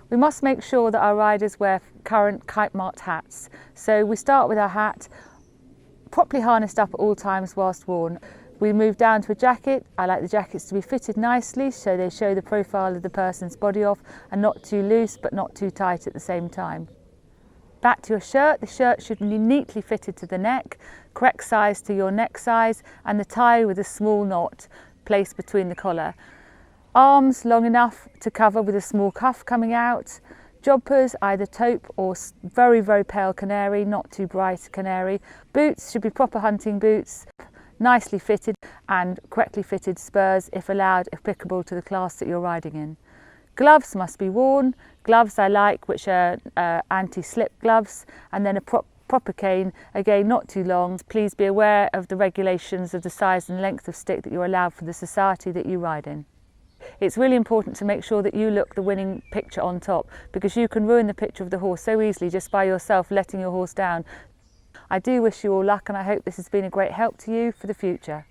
We must make sure that our riders wear current kite marked hats. So we start with our hat, properly harnessed up at all times whilst worn. We move down to a jacket. I like the jackets to be fitted nicely so they show the profile of the person's body off and not too loose but not too tight at the same time. Back to your shirt. The shirt should be neatly fitted to the neck, correct size to your neck size, and the tie with a small knot placed between the collar. Arms long enough to cover with a small cuff coming out. Jumpers, either taupe or very, very pale canary, not too bright canary. Boots should be proper hunting boots, nicely fitted, and correctly fitted spurs if allowed, applicable to the class that you're riding in. Gloves must be worn. Gloves I like, which are anti-slip gloves, and then a proper cane, again not too long. Please be aware of the regulations of the size and length of stick that you're allowed for the society that you ride in. It's really important to make sure that you look the winning picture on top, because you can ruin the picture of the horse so easily just by yourself letting your horse down. I do wish you all luck, and I hope this has been a great help to you for the future.